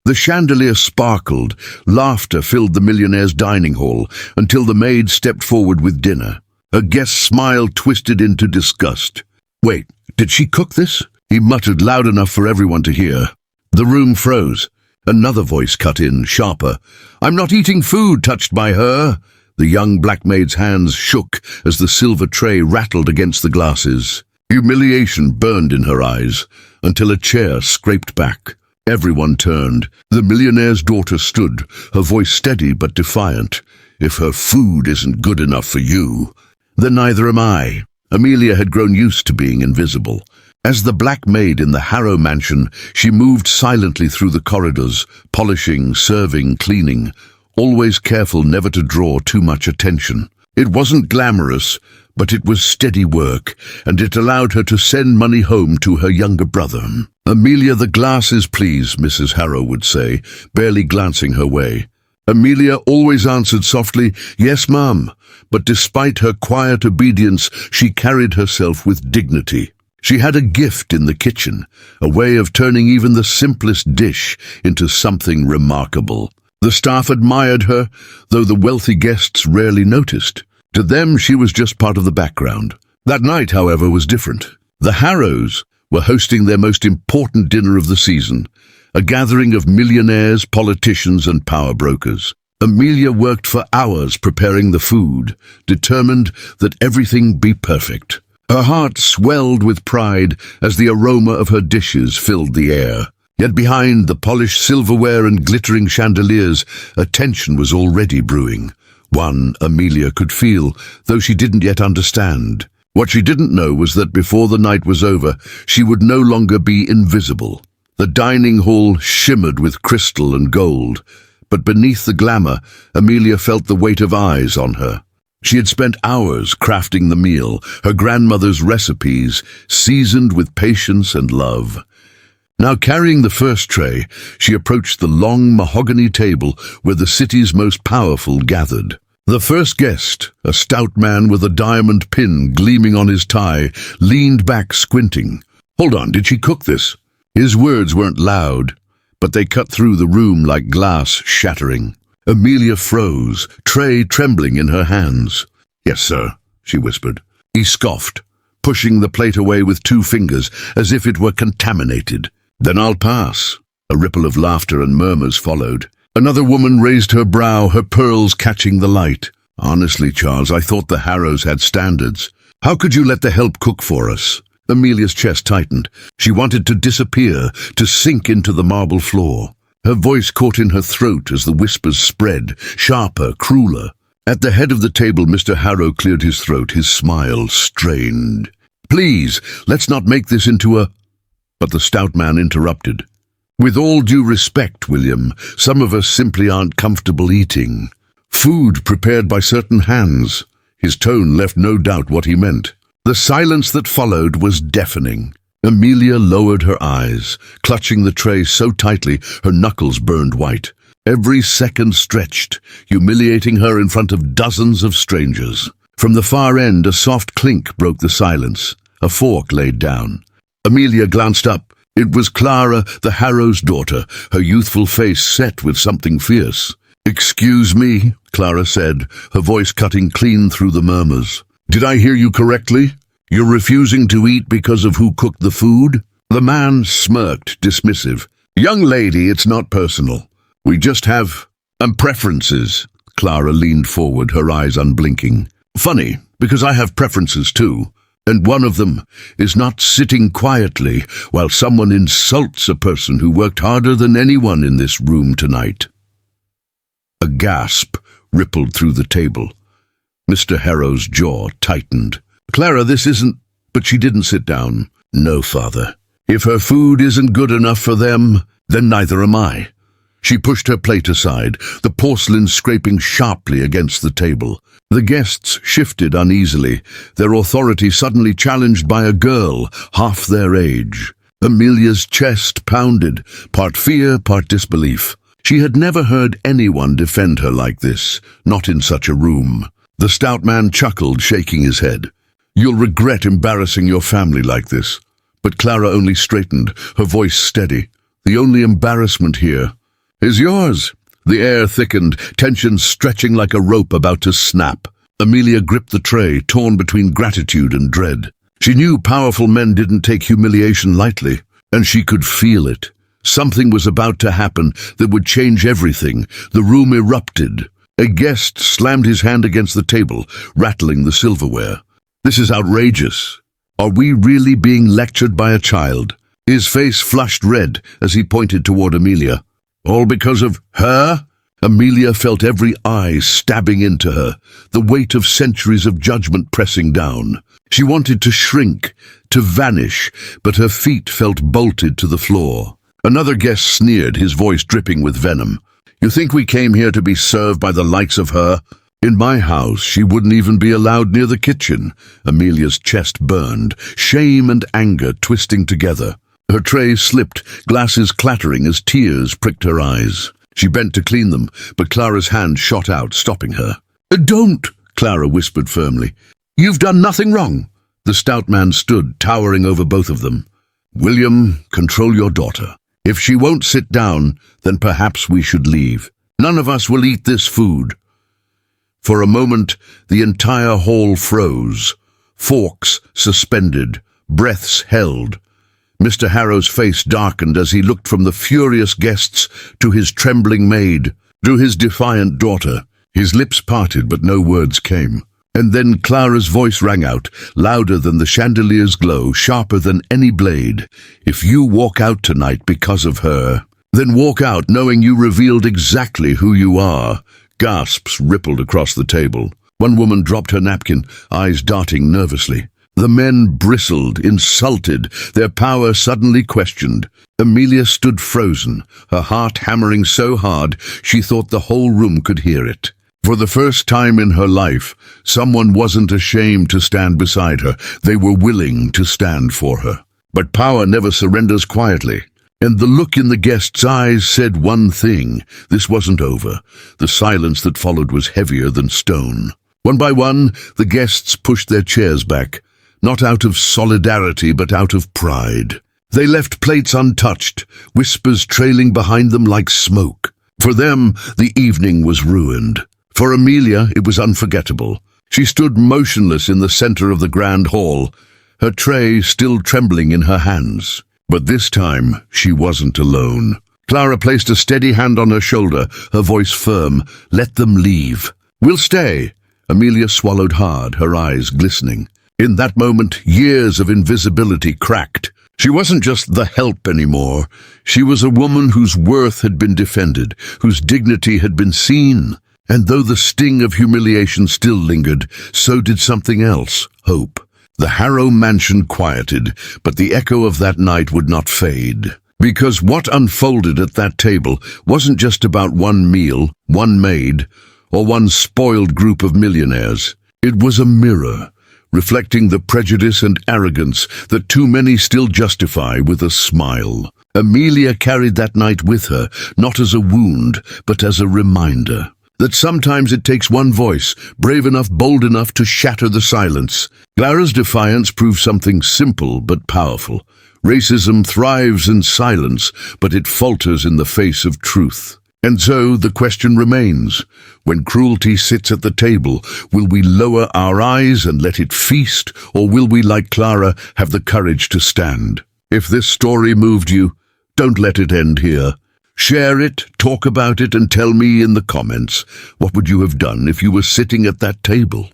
The chandelier sparkled, laughter filled the millionaire's dining hall until the maid stepped forward with dinner. Her guest's smile twisted into disgust. "Wait, did she cook this?" he muttered loud enough for everyone to hear. The room froze. Another voice cut in, sharper. "I'm not eating food touched by her." The young black maid's hands shook as the silver tray rattled against the glasses. Humiliation burned in her eyes until a chair scraped back. Everyone turned. The millionaire's daughter stood, her voice steady but defiant. "If her food isn't good enough for you, then neither am I." Amelia had grown used to being invisible. As the black maid in the Harrow mansion, she moved silently through the corridors, polishing, serving, cleaning, always careful never to draw too much attention. It wasn't glamorous, but it was steady work, and it allowed her to send money home to her younger brother. "Amelia, the glasses, please," Mrs. Harrow would say, barely glancing her way. Amelia always answered softly, "Yes, ma'am," but despite her quiet obedience, she carried herself with dignity. She had a gift in the kitchen, a way of turning even the simplest dish into something remarkable. The staff admired her, though the wealthy guests rarely noticed. To them, she was just part of the background. That night, however, was different. The Harrows were hosting their most important dinner of the season, a gathering of millionaires, politicians, and power brokers. Amelia worked for hours preparing the food, determined that everything be perfect. Her heart swelled with pride as the aroma of her dishes filled the air. Yet behind the polished silverware and glittering chandeliers, a tension was already brewing. One Amelia could feel, though she didn't yet understand. What she didn't know was that before the night was over, she would no longer be invisible. The dining hall shimmered with crystal and gold, but beneath the glamour, Amelia felt the weight of eyes on her. She had spent hours crafting the meal, her grandmother's recipes, seasoned with patience and love. Now carrying the first tray, she approached the long mahogany table where the city's most powerful gathered. The first guest, a stout man with a diamond pin gleaming on his tie, leaned back squinting. "Hold on, did she cook this?" His words weren't loud, but they cut through the room like glass shattering. Amelia froze, tray trembling in her hands. "Yes, sir," she whispered. He scoffed, pushing the plate away with 2 fingers as if it were contaminated. "Then I'll pass." A ripple of laughter and murmurs followed. Another woman raised her brow, her pearls catching the light. "Honestly, Charles, I thought the Harrows had standards. How could you let the help cook for us?" Amelia's chest tightened. She wanted to disappear, to sink into the marble floor. Her voice caught in her throat as the whispers spread, sharper, crueler. At the head of the table, Mr. Harrow cleared his throat, his smile strained. "Please, let's not make this into a—" But the stout man interrupted. "With all due respect, William, some of us simply aren't comfortable eating. Food prepared by certain hands." His tone left no doubt what he meant. The silence that followed was deafening. Amelia lowered her eyes, clutching the tray so tightly her knuckles burned white. Every second stretched, humiliating her in front of dozens of strangers. From the far end, a soft clink broke the silence. A fork laid down. Amelia glanced up. It was Clara, the Harrow's daughter, her youthful face set with something fierce. "Excuse me," Clara said, her voice cutting clean through the murmurs. "Did I hear you correctly? You're refusing to eat because of who cooked the food?" The man smirked, dismissive. "Young lady, it's not personal. We just have preferences." Clara leaned forward, her eyes unblinking. "Funny, because I have preferences too. And one of them is not sitting quietly while someone insults a person who worked harder than anyone in this room tonight." A gasp rippled through the table. Mr. Harrow's jaw tightened. "Clara, this isn't—" But she didn't sit down. "No, father. If her food isn't good enough for them, then neither am I." She pushed her plate aside, the porcelain scraping sharply against the table. The guests shifted uneasily, their authority suddenly challenged by a girl half their age. Amelia's chest pounded, part fear, part disbelief. She had never heard anyone defend her like this, not in such a room. The stout man chuckled, shaking his head. "You'll regret embarrassing your family like this." But Clara only straightened, her voice steady. "The only embarrassment here "Is yours." The air thickened, tension stretching like a rope about to snap. Amelia gripped the tray, torn between gratitude and dread. She knew powerful men didn't take humiliation lightly, and she could feel it. Something was about to happen that would change everything. The room erupted. A guest slammed his hand against the table, rattling the silverware. "This is outrageous. Are we really being lectured by a child?" His face flushed red as he pointed toward Amelia. "All because of her?" Amelia felt every eye stabbing into her, the weight of centuries of judgment pressing down. She wanted to shrink, to vanish, but her feet felt bolted to the floor. Another guest sneered, his voice dripping with venom. "You think we came here to be served by the likes of her? In my house, she wouldn't even be allowed near the kitchen." Amelia's chest burned, shame and anger twisting together. Her tray slipped, glasses clattering as tears pricked her eyes. She bent to clean them, but Clara's hand shot out, stopping her. "Don't!" Clara whispered firmly. "You've done nothing wrong." The stout man stood, towering over both of them. "William, control your daughter. If she won't sit down, then perhaps we should leave. None of us will eat this food." For a moment, the entire hall froze. Forks suspended, breaths held. Mr. Harrow's face darkened as he looked from the furious guests to his trembling maid, to his defiant daughter. His lips parted, but no words came. And then Clara's voice rang out, louder than the chandelier's glow, sharper than any blade. "If you walk out tonight because of her, then walk out knowing you revealed exactly who you are." Gasps rippled across the table. One woman dropped her napkin, eyes darting nervously. The men bristled, insulted, their power suddenly questioned. Amelia stood frozen, her heart hammering so hard she thought the whole room could hear it. For the first time in her life, someone wasn't ashamed to stand beside her. They were willing to stand for her. But power never surrenders quietly. And the look in the guest's eyes said one thing: this wasn't over. The silence that followed was heavier than stone. One by one, the guests pushed their chairs back, not out of solidarity but out of pride. They left plates untouched, whispers trailing behind them like smoke. For them, the evening was ruined. For Amelia, it was unforgettable. She stood motionless in the center of the grand hall, her tray still trembling in her hands. But this time, she wasn't alone. Clara placed a steady hand on her shoulder, her voice firm. "Let them leave." "We'll stay." Amelia swallowed hard, her eyes glistening. In that moment, years of invisibility cracked. She wasn't just the help anymore. She was a woman whose worth had been defended, whose dignity had been seen. And though the sting of humiliation still lingered, so did something else: hope. The Harrow mansion quieted, but the echo of that night would not fade. Because what unfolded at that table wasn't just about one meal, one maid, or one spoiled group of millionaires. It was a mirror, reflecting the prejudice and arrogance that too many still justify with a smile. Amelia carried that night with her, not as a wound, but as a reminder that sometimes it takes one voice, brave enough, bold enough to shatter the silence. Clara's defiance proved something simple but powerful. Racism thrives in silence, but it falters in the face of truth. And so the question remains: when cruelty sits at the table, will we lower our eyes and let it feast, or will we, like Clara, have the courage to stand? If this story moved you, don't let it end here. Share it, talk about it, and tell me in the comments, what would you have done if you were sitting at that table?